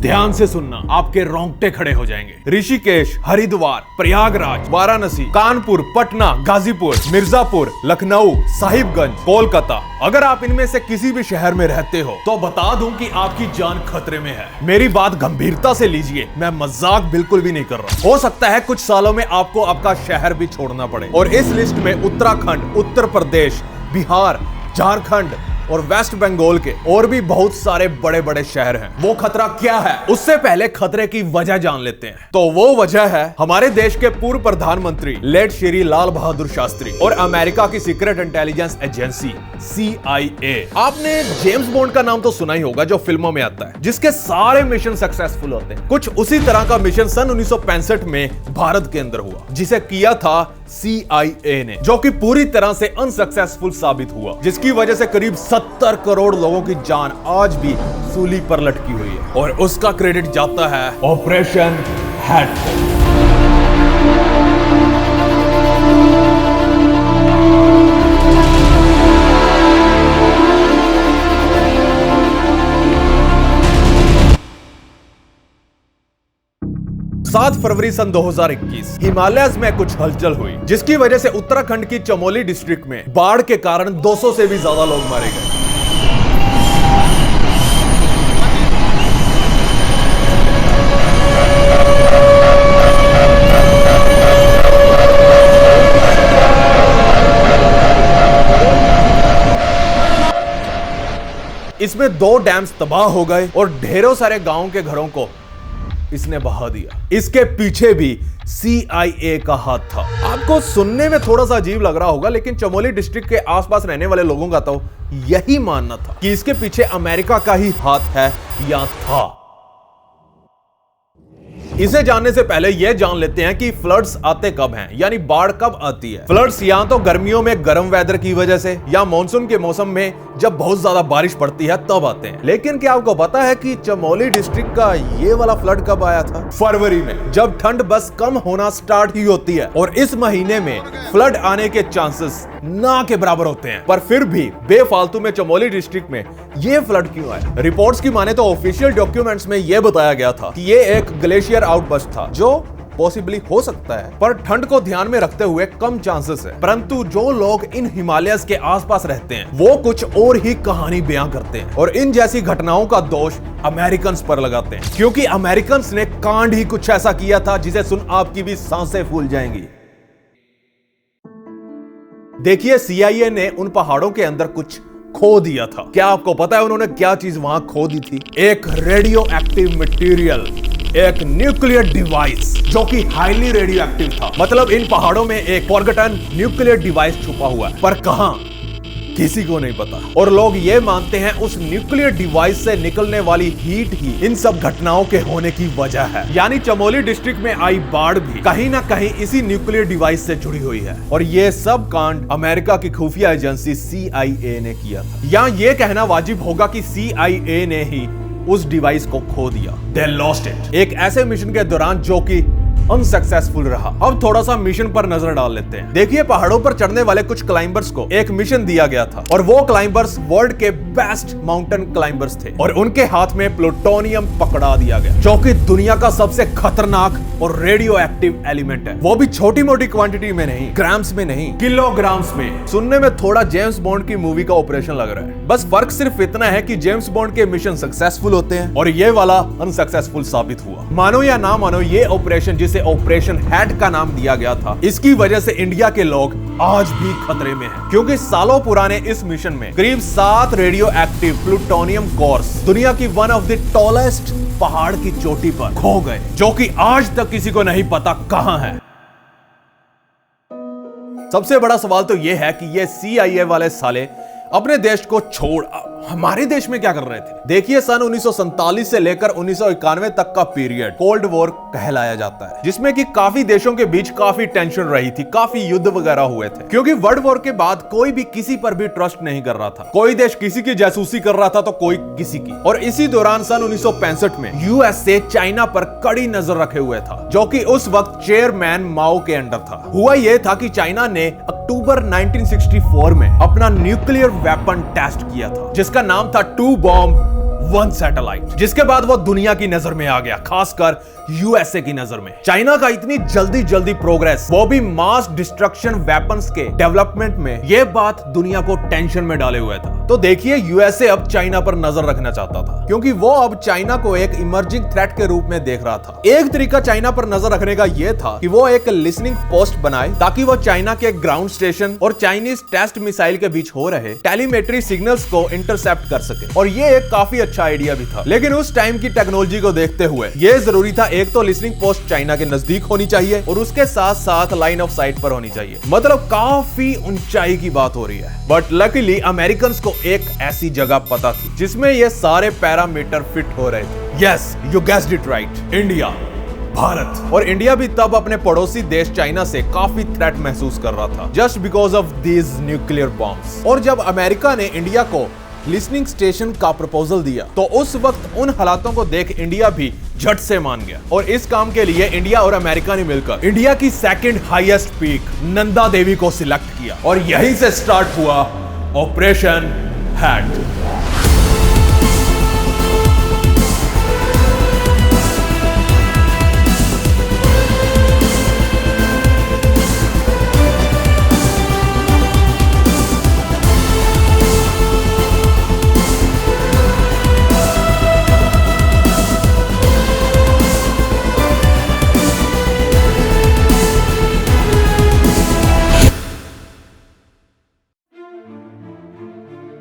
ध्यान से सुनना, आपके रोंगटे खड़े हो जाएंगे। ऋषिकेश, हरिद्वार, प्रयागराज, वाराणसी, कानपुर, पटना, गाजीपुर, मिर्जापुर, लखनऊ, साहिबगंज, कोलकाता। अगर आप इनमें से किसी भी शहर में रहते हो तो बता दूं कि आपकी जान खतरे में है। मेरी बात गंभीरता से लीजिए, मैं मजाक बिल्कुल भी नहीं कर रहा। हो सकता है कुछ सालों में आपको आपका शहर भी छोड़ना पड़े। और इस लिस्ट में उत्तराखंड, उत्तर प्रदेश, बिहार, झारखंड और वेस्ट बंगाल के और भी बहुत सारे बड़े बड़े शहर हैं। वो खतरा क्या है, उससे पहले खतरे की वजह जान लेते हैं। तो वो वजह है हमारे देश के पूर्व प्रधानमंत्री लेट श्री लाल बहादुर शास्त्री और अमेरिका की सीक्रेट इंटेलिजेंस एजेंसी CIA। आपने जेम्स बॉन्ड का नाम तो सुना ही होगा, जो फिल्मों में आता है, जिसके सारे मिशन सक्सेसफुल होते हैं। कुछ उसी तरह का मिशन सन 1965 में भारत के अंदर हुआ, जिसे किया था CIA ने, जो कि पूरी तरह से अनसक्सेसफुल साबित हुआ, जिसकी वजह से करीब 70 करोड़ लोगों की जान आज भी सूली पर लटकी हुई है। और उसका क्रेडिट जाता है ऑपरेशन हैटबॉम्ब। सात फरवरी सन 2021 हिमालयस में कुछ हलचल हुई, जिसकी वजह से उत्तराखंड की चमोली डिस्ट्रिक्ट में बाढ़ के कारण 200 से भी ज्यादा लोग मारे गए। इसमें 2 डैम्स तबाह हो गए और ढेरों सारे गांवों के घरों को इसने बहा दिया। इसके पीछे भी CIA का हाथ था। आपको सुनने में थोड़ा सा अजीब लग रहा होगा, लेकिन चमोली डिस्ट्रिक्ट के आसपास रहने वाले लोगों का तो यही मानना था कि इसके पीछे अमेरिका का ही हाथ है या था। इसे जानने से पहले यह जान लेते हैं कि फ्लड्स आते कब हैं, यानी बाढ़ कब आती है। फ्लड्स या तो गर्मियों में गर्म वेदर की वजह से या मॉनसून के मौसम में जब बहुत ज्यादा बारिश पड़ती है तब आते हैं। लेकिन क्या आपको पता है कि चमोली डिस्ट्रिक्ट का ये वाला फ्लड कब आया था? फरवरी में, जब ठंड बस कम होना स्टार्ट ही होती है। और इस महीने में फ्लड आने के चांसेस ना के बराबर होते हैं, पर फिर भी बेफालतू में चमोली डिस्ट्रिक्ट में ये फ्लड क्यों आया? रिपोर्ट्स की माने तो ऑफिशियल डॉक्यूमेंट्स में यह बताया गया था कि ये एक ग्लेशियर आउटबर्स्ट था, जो पॉसिबली हो सकता है, पर ठंड को ध्यान में रखते हुए कम चांसेस है। परंतु जो लोग इन हिमालयस के आसपास रहते हैं वो कुछ और ही कहानी बयां करते हैं और इन जैसी घटनाओं का दोष अमेरिकन पर लगाते हैं, क्योंकि अमेरिकन ने कांड ही कुछ ऐसा किया था जिसे सुन आपकी भी सांसें फूल जाएंगी। देखिए, CIA ने उन पहाड़ों के अंदर कुछ खो दिया था। क्या आपको पता है उन्होंने क्या चीज वहां खो दी थी? एक रेडियो एक्टिव मटेरियल, एक न्यूक्लियर डिवाइस जो कि हाईली रेडियो एक्टिव था। मतलब इन पहाड़ों में एक फॉरगॉटन न्यूक्लियर डिवाइस छुपा हुआ है, पर कहां किसी को नहीं पता। और लोग ये मानते हैं उस न्यूक्लियर डिवाइस से निकलने वाली हीट ही इन सब घटनाओं के होने की वजह है। यानी चमोली डिस्ट्रिक्ट में आई बाढ़ भी कहीं ना कहीं इसी न्यूक्लियर डिवाइस से जुड़ी हुई है। और ये सब कांड अमेरिका की खुफिया एजेंसी CIA ने किया था। यहाँ ये कहना वाजिब होगा कि CIA ने ही उस डिवाइस को खो दिया। They lost it। एक ऐसे मिशन के दौरान जो कि अनसक्सेसफुल रहा। अब थोड़ा सा मिशन पर नजर डाल लेते हैं। देखिए, पहाड़ों पर चढ़ने वाले कुछ क्लाइंबर्स को एक मिशन दिया गया था और वो क्लाइंबर्स वर्ल्ड के बेस्ट माउंटेन क्लाइंबर्स थे और उनके हाथ में प्लूटोनियम पकड़ा दिया गया, जो कि दुनिया का सबसे खतरनाक और रेडियो एक्टिव एलिमेंट है। वो भी छोटी मोटी क्वांटिटी में नहीं, ग्राम्स में नहीं, किलोग्राम्स में। सुनने में थोड़ा जेम्स बॉन्ड की मूवी का ऑपरेशन लग रहा है। बस फर्क सिर्फ इतना है कि जेम्स बॉन्ड के मिशन सक्सेसफुल होते हैं और ये वाला अनसक्सेसफुल साबित हुआ। मानो या ना मानो, ये ऑपरेशन, जिसे ऑपरेशन हैट का नाम दिया गया था, इसकी वजह से इंडिया के लोग आज भी खतरे में हैं, क्योंकि सालों पुराने इस मिशन में करीब 7 रेडियो एक्टिव प्लूटोनियम कोर्स दुनिया की वन ऑफ द टॉलेस्ट पहाड़ की चोटी पर खो गए, जो कि आज तक किसी को नहीं पता कहां है। सबसे बड़ा सवाल तो यह है कि ये CIA वाले साले अपने देश को छोड़ हमारे देश में क्या कर रहे थे? देखिए, सन 1947 से लेकर 1991 तक का पीरियड कोल्ड वॉर कहलाया जाता है, जिसमें कि काफी देशों के बीच काफी टेंशन रही थी, काफी युद्ध वगैरह हुए थे, क्योंकि वर्ल्ड वॉर के बाद कोई भी किसी पर भी ट्रस्ट नहीं कर रहा था। कोई देश किसी की जासूसी कर रहा था तो कोई किसी की। और इसी दौरान सन 1965 में USA चाइना पर कड़ी नजर रखे हुए था, जो कि उस वक्त चेयरमैन माओ के अंडर था। हुआ यह था कि चाइना ने अक्टूबर 1964 में अपना न्यूक्लियर वेपन टेस्ट किया था, जिसका नाम था 2 बॉम्ब 1 सैटेलाइट, जिसके बाद वो दुनिया की नजर में आ गया, खासकर यूएसए की नजर में। चाइना का इतनी जल्दी प्रोग्रेस, वो भी मास डिस्ट्रक्शन वेपन्स के डेवलपमेंट में, ये बात दुनिया को टेंशन में डाले हुए था। तो देखिए, यूएसए अब चाइना पर नजर रखना चाहता था, क्योंकि वो अब चाइना को एक इमर्जिंग थ्रेट के रूप में देख रहा था। एक तरीका चाइना पर नजर रखने का यह था कि वो एक लिसनिंग पोस्ट बनाए, ताकि वो चाइना के ग्राउंड स्टेशन और चाइनीज टेस्ट मिसाइल के बीच हो रहे टेलीमेट्री सिग्नल्स को इंटरसेप्ट कर सके। और ये एक काफी अच्छा आइडिया भी था, लेकिन उस टाइम की टेक्नोलॉजी को देखते हुए ये जरूरी था, एक तो लिसनिंग पोस्ट चाइना के नजदीक होनी चाहिए और उसके साथ साथ लाइन ऑफ साइट पर होनी चाहिए। मतलब काफी ऊंचाई की बात हो रही है। बट लकीली अमेरिकन को एक ऐसी जगह पता थी जिसमें ये सारे पैरामीटर फिट हो रहे थे। Yes, you guessed it right, India, Bharat. और इंडिया भी तब अपने पड़ोसी देश चाइना से काफी थ्रेट महसूस कर रहा था, just because of these nuclear bombs. और जब अमेरिका ने इंडिया को लिसनिंग स्टेशन का प्रपोजल दिया, तो उस वक्त उन हालातों को देख इंडिया भी झट से मान गया। और इस काम के लिए इंडिया और अमेरिका ने मिलकर इंडिया की second highest peak Nanda Devi को सिलेक्ट किया, और यहीं से स्टार्ट हुआ ऑपरेशन हैट।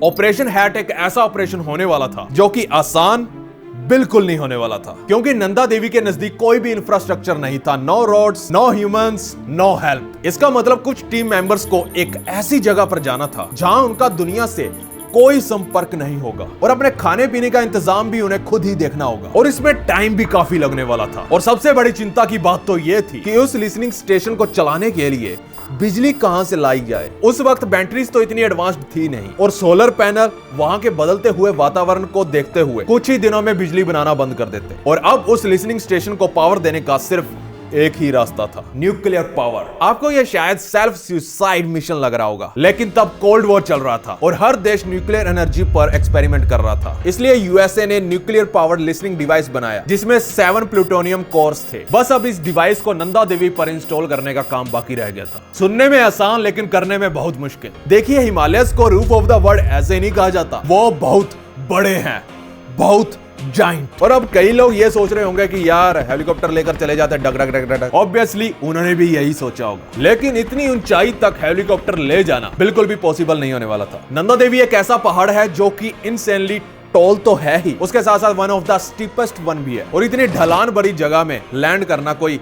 ऑपरेशन हैट एक ऐसा ऑपरेशन होने वाला था जो कि आसान बिल्कुल नहीं होने वाला था, क्योंकि नंदा देवी के नजदीक कोई भी इंफ्रास्ट्रक्चर नहीं था। No roads, no humans, no help. इसका मतलब कुछ टीम मेंबर्स को एक ऐसी जगह पर जाना था जहां उनका दुनिया से कोई संपर्क नहीं होगा, और अपने खाने पीने का इंतजाम भी उन्हें खुद ही देखना होगा, और इसमें टाइम भी काफी लगने वाला था। और सबसे बड़ी चिंता की बात तो यह थी कि उस लिसनिंग स्टेशन को चलाने के लिए बिजली कहां से लाई जाए। उस वक्त बैटरीज तो इतनी एडवांस्ड थी नहीं, और सोलर पैनल वहां के बदलते हुए वातावरण को देखते हुए कुछ ही दिनों में बिजली बनाना बंद कर देते। और अब उस लिसनिंग स्टेशन को पावर देने का सिर्फ एक ही रास्ता था, न्यूक्लियर पावर। आपको यह शायद सेल्फ सुसाइड मिशन लग रहा होगा, लेकिन तब कोल्ड वॉर चल रहा था और हर देश न्यूक्लियर एनर्जी पर एक्सपेरिमेंट कर रहा था। इसलिए यूएसए ने न्यूक्लियर पावर्ड लिसनिंग डिवाइस बनाया, जिसमें 7 प्लूटोनियम कोर्स थे। बस अब इस डिवाइस को नंदा देवी पर इंस्टॉल करने का काम बाकी रह गया था। सुनने में आसान, लेकिन करने में बहुत मुश्किल। देखिए, हिमालयस को रूफ ऑफ द वर्ल्ड ऐसे नहीं कहा जाता, वो बहुत बड़े हैं, बहुत जाइंट। और अब कई लोग ये सोच रहे होंगे कि यार हेलीकॉप्टर लेकर चले जाते डग डग डग डग। ऑब्वियसली उन्होंने भी यही सोचा होगा, लेकिन इतनी ऊंचाई तक हेलीकॉप्टर ले जाना बिल्कुल भी पॉसिबल नहीं होने वाला था। नंदा देवी एक ऐसा पहाड़ है जो कि इनसेनली टॉल तो है ही, उसके साथ साथ one of the steepest one भी है, और इतनी ढलान भरी जगह में लैंड करना कोई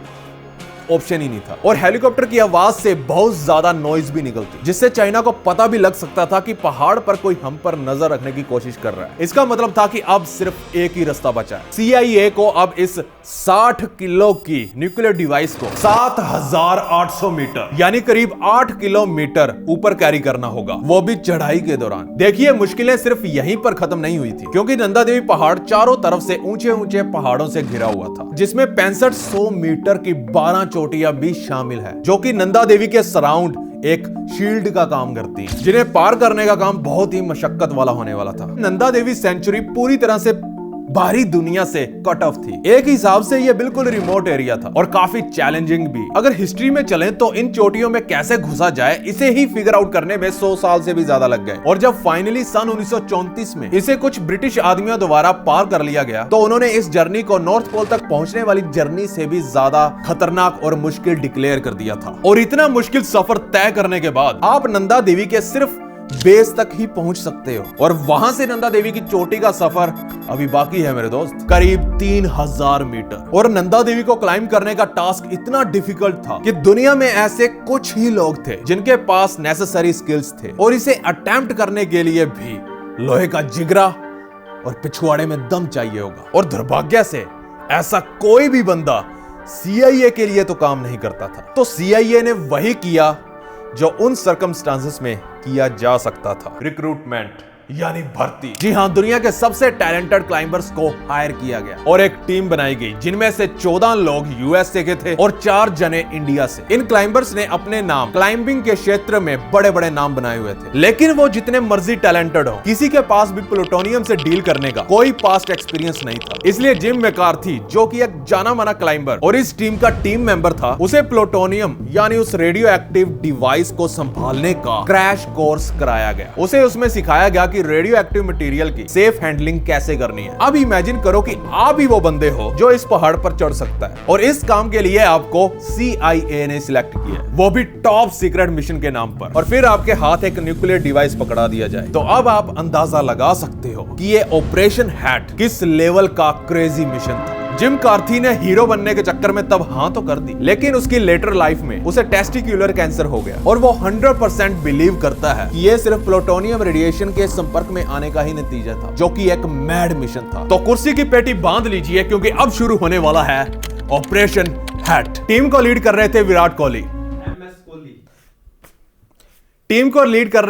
ऑप्शन ही नहीं था। और हेलीकॉप्टर की आवाज से बहुत ज्यादा नॉइज भी निकलती, जिससे चाइना को पता भी लग सकता था कि पहाड़ पर कोई हम पर नजर रखने की कोशिश कर रहा है। इसका मतलब था कि अब सिर्फ एक ही रास्ता बचा है। CIA को अब इस 60 किलो की न्यूक्लियर डिवाइस को 7800 मीटर यानी करीब 8 किलोमीटर ऊपर कैरी करना होगा, वो भी चढ़ाई के दौरान। देखिए, मुश्किलें सिर्फ यहीं पर खत्म नहीं हुई थी, क्योंकि नंदा देवी पहाड़ चारों तरफ से ऊंचे ऊंचे पहाड़ों से घिरा हुआ था, जिसमें 6500 मीटर की 12 चोटियां भी शामिल है, जो कि नंदा देवी के सराउंड एक शील्ड का काम करती है, जिन्हें पार करने का काम बहुत ही मशक्कत वाला होने वाला था। नंदा देवी सेंचुरी पूरी तरह से बाहरी दुनिया से कट ऑफ थी। एक हिसाब से यह बिल्कुल रिमोट एरिया था और काफी चैलेंजिंग भी। अगर हिस्ट्री में चलें तो इन चोटियों में कैसे घुसा जाए, इसे ही फिगर आउट करने में 100 साल से भी ज्यादा लग गए। और जब फाइनली सन 1934 में इसे कुछ ब्रिटिश आदमियों द्वारा पार कर लिया गया, तो उन्होंने इस जर्नी को नॉर्थ पोल तक पहुंचने वाली जर्नी से भी ज्यादा खतरनाक और मुश्किल डिक्लेयर कर दिया था। और इतना मुश्किल सफर तय करने के बाद आप नंदा देवी के सिर्फ बेस तक ही पहुंच सकते हो, और वहां से नंदा देवी की चोटी का सफर अभी बाकी है मेरे दोस्त, करीब 3000 मीटर। और नंदा देवी को क्लाइंब करने का टास्क इतना डिफिकल्ट था कि दुनिया में ऐसे कुछ ही लोग थे जिनके पास नेसेसरी स्किल्स थे, और इसे अटेम्प्ट करने के लिए भी लोहे का जिगरा और पिछवाड़े में दम चाहिए होगा। और दुर्भाग्य से ऐसा कोई भी बंदा CIA के लिए तो काम नहीं करता था। तो CIA ने वही किया जो उन सर्कमस्टांसेस में किया जा सकता था, रिक्रूटमेंट। यानी भर्ती। जी हाँ, दुनिया के सबसे टैलेंटेड क्लाइंबर्स को हायर किया गया और एक टीम बनाई गई जिनमें से 14 लोग यूएसए के थे और 4 जने इंडिया से। इन क्लाइंबर्स ने अपने नाम क्लाइंबिंग के क्षेत्र में बड़े बड़े नाम बनाए हुए थे, लेकिन वो जितने मर्जी टैलेंटेड हो, किसी के पास भी प्लूटोनियम से डील करने का कोई पास्ट एक्सपीरियंस नहीं था। इसलिए जिम मैकार्थी, जो कि एक जाना माना क्लाइंबर और इस टीम का टीम मेंबर था, उसे प्लूटोनियम यानी उस रेडियो एक्टिव डिवाइस को संभालने का क्रैश कोर्स कराया गया। उसे उसमें सिखाया गया कि रेडियो एक्टिव मटेरियल की सेफ हैंडलिंग कैसे करनी है। अब इमेजिन करो कि आप ही वो बंदे हो जो इस पहाड़ पर चढ़ सकता है, और इस काम के लिए आपको CIA ने सिलेक्ट किया, वो भी टॉप सीक्रेट मिशन के नाम पर, और फिर आपके हाथ एक न्यूक्लियर डिवाइस पकड़ा दिया जाए। तो अब आप अंदाजा लगा सकते हो कि ये ऑपरेशन हैट किस लेवल का क्रेजी मिशन था। जिम कार्थी ने हीरो बनने के चक्कर में तब हाँ तो कर दी, लेकिन उसकी लेटर लाइफ में उसे टेस्टिक्युलर कैंसर हो गया और वो 100% बिलीव करता है कि ये सिर्फ प्लूटोनियम रेडिएशन के संपर्क में आने का ही नतीजा था, जो कि एक मैड मिशन था। तो कुर्सी की पेटी बांध लीजिए, क्योंकि अब शुरू होने वाला है ऑपरेशन हैट। टीम को लीड कर रहे थे विराट कोहली, टीम को लीड कर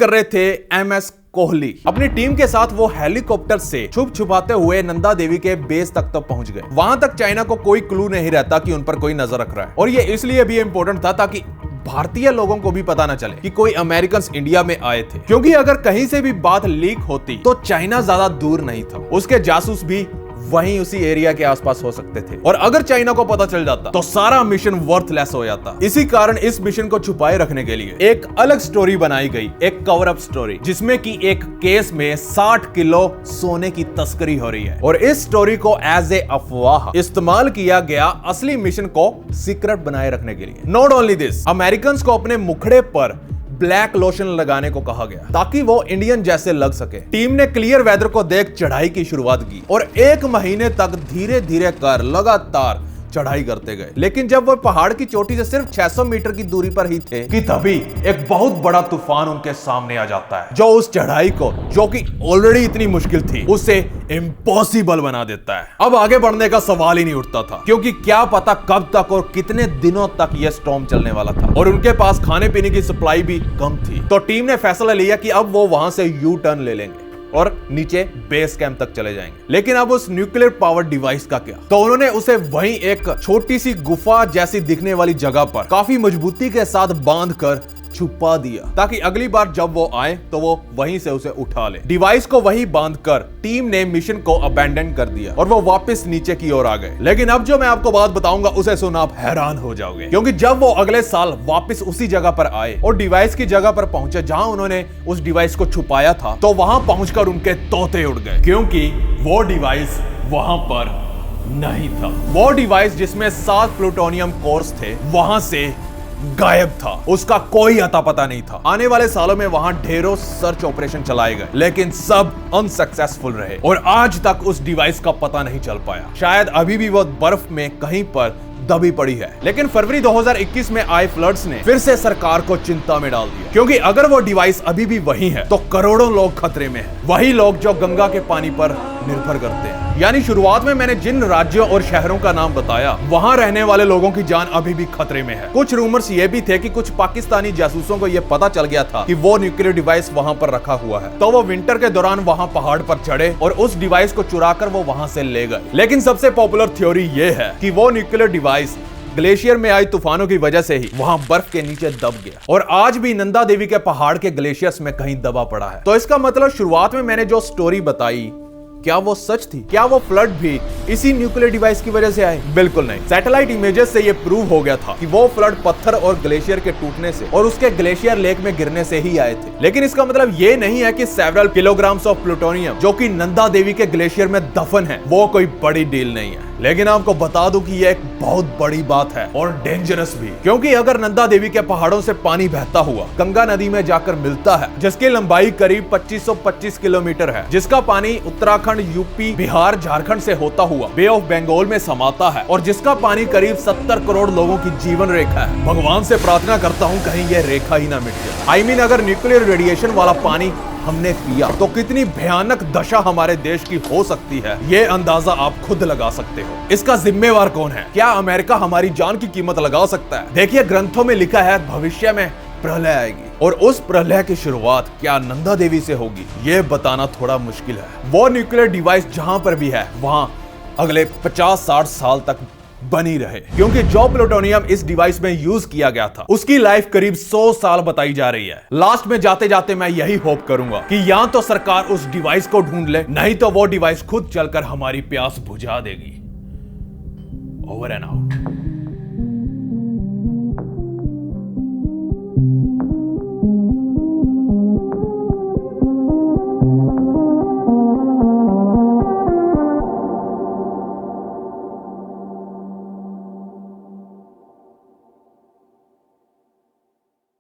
रहे थे MS कोहली। अपनी टीम के साथ वो हेलीकॉप्टर से छुप छुपाते हुए नंदा देवी के बेस तक तो पहुंच गए। वहां तक चाइना को कोई क्लू नहीं रहता कि उन पर कोई नजर रख रहा है, और ये इसलिए भी इंपॉर्टेंट था ताकि भारतीय लोगों को भी पता न चले कि कोई अमेरिकन्स इंडिया में आए थे, क्योंकि अगर कहीं से भी बात लीक होती तो चाइना ज्यादा दूर नहीं था, उसके जासूस भी वहीं उसी एरिया के आसपास हो सकते थे, और अगर चाइना को पता चल जाता तो सारा मिशन वर्थलेस हो जाता। इसी कारण इस मिशन को छुपाए रखने के लिए एक अलग स्टोरी बनाई गई, एक कवर अप स्टोरी, जिसमें कि एक केस में 60 किलो सोने की तस्करी हो रही है, और इस स्टोरी को एज ए अफवाह इस्तेमाल किया गया असली मिशन को सीक्रेट बनाए रखने के लिए। नॉट ओनली दिस, अमेरिकन को अपने मुखड़े पर ब्लैक लोशन लगाने को कहा गया ताकि वो इंडियन जैसे लग सके। टीम ने क्लियर वेदर को देख चढ़ाई की शुरुआत की और 1 महीने तक धीरे धीरे कर लगातार चढ़ाई करते गए, लेकिन जब वो पहाड़ की चोटी से सिर्फ 600 मीटर की दूरी पर ही थे कि तभी एक बहुत बड़ा तूफान उनके सामने आ जाता है, जो उस चढ़ाई को, जो कि ऑलरेडी इतनी मुश्किल थी, उसे इम्पॉसिबल बना देता है। अब आगे बढ़ने का सवाल ही नहीं उठता था, क्योंकि क्या पता कब तक और कितने दिनों तक यह स्टॉर्म चलने वाला था, और उनके पास खाने पीने की सप्लाई भी कम थी। तो टीम ने फैसला लिया कि अब वो वहां से यू टर्न ले लेंगे और नीचे बेस कैंप तक चले जाएंगे। लेकिन अब उस न्यूक्लियर पावर डिवाइस का क्या? तो उन्होंने उसे वहीं एक छोटी सी गुफा जैसी दिखने वाली जगह पर काफी मजबूती के साथ बांधकर छुपा दिया, ताकि अगली बार जब वो आए तो वो वहीं से उसे उठा ले। डिवाइस को वहीं बांधकर टीम ने मिशन को अबैंडन कर दिया और वो वापस नीचे की ओर आ गए। लेकिन अब जो मैं आपको बात बताऊंगा उसे सुन आप हैरान हो जाओगे, क्योंकि जब वो अगले साल वापस उसी जगह पर आए और डिवाइस की जगह पर पहुंचे जहां उन्होंने उस डिवाइस को छुपाया था, तो वहां पहुंचकर उनके तोते उड़ गए, क्योंकि वो डिवाइस वहां पर नहीं था। वो डिवाइस जिसमें 7 प्लूटोनियम कोर्स थे वहां से गायब था, उसका कोई अता पता नहीं था। आने वाले सालों में वहां ढेरों सर्च ऑपरेशन चलाए गए, लेकिन सब अनसक्सेसफुल रहे और आज तक उस डिवाइस का पता नहीं चल पाया। शायद अभी भी वो बर्फ में कहीं पर दबी पड़ी है। लेकिन फरवरी 2021 में आए फ्लड्स ने फिर से सरकार को चिंता में डाल दिया, क्योंकि अगर वो डिवाइस अभी भी वही है तो करोड़ों लोग खतरे में हैं। वही लोग जो गंगा के पानी पर निर्भर करते हैं। यानी शुरुआत में मैंने जिन राज्यों और शहरों का नाम बताया, वहां रहने वाले लोगों की जान अभी भी खतरे में है। कुछ रूमर्स ये भी थे कि कुछ पाकिस्तानी जासूसों को ये पता चल गया था कि वो न्यूक्लियर डिवाइस वहां पर रखा हुआ है, तो वो विंटर के दौरान वहां पहाड़ पर चढ़े और उस डिवाइस को चुराकर वो वहां से ले गए। लेकिन सबसे पॉपुलर थ्योरी ये है कि वो न्यूक्लियर डिवाइस ग्लेशियर में आई तूफानों की वजह से ही वहां बर्फ के नीचे दब गया और आज भी नंदा देवी के पहाड़ के ग्लेशियर्स में कहीं दबा पड़ा है। तो इसका मतलब शुरुआत में मैंने जो स्टोरी बताई, क्या वो सच थी? क्या वो फ्लड भी इसी न्यूक्लियर डिवाइस की वजह से आए? बिल्कुल नहीं। सैटेलाइट इमेजेस से ये प्रूव हो गया था कि वो फ्लड पत्थर और ग्लेशियर के टूटने से और उसके ग्लेशियर लेक में गिरने से ही आए थे। लेकिन इसका मतलब ये नहीं है कि सेवरल किलोग्राम्स ऑफ प्लूटोनियम जो कि नंदा देवी के ग्लेशियर में दफन है, वो कोई बड़ी डील नहीं है। लेकिन आपको बता दूं कि यह एक बहुत बड़ी बात है और डेंजरस भी, क्योंकि अगर नंदा देवी के पहाड़ों से पानी बहता हुआ गंगा नदी में जाकर मिलता है, जिसकी लंबाई करीब 2525 किलोमीटर है, जिसका पानी उत्तराखंड, यूपी, बिहार, झारखंड से होता हुआ बे ऑफ बंगाल में समाता है और जिसका पानी करीब 70 करोड़ लोगों की जीवन रेखा है, भगवान से प्रार्थना करता हूँ कहीं यह रेखा ही ना मिट जाए। I mean, अगर न्यूक्लियर रेडिएशन वाला पानी हमने पिया तो कितनी भयानक दशा हमारे देश की हो सकती है, ये अंदाजा आप खुद लगा सकते हो। इसका जिम्मेवार कौन है? क्या अमेरिका हमारी जान की कीमत लगा सकता है? देखिए, ग्रंथों में लिखा है भविष्य में प्रलय आएगी, और उस प्रलय की शुरुआत क्या नंदा देवी से होगी, यह बताना थोड़ा मुश्किल है। वो न्यूक्लियर डिवाइस जहां पर भी है वहां अगले 50-60 साल तक बनी रहे, क्योंकि जो प्लूटोनियम इस डिवाइस में यूज किया गया था उसकी लाइफ करीब 100 साल बताई जा रही है। लास्ट में जाते जाते मैं यही होप करूंगा कि या तो सरकार उस डिवाइस को ढूंढ ले, नहीं तो वो डिवाइस खुद चलकर हमारी प्यास बुझा देगी। Over and out.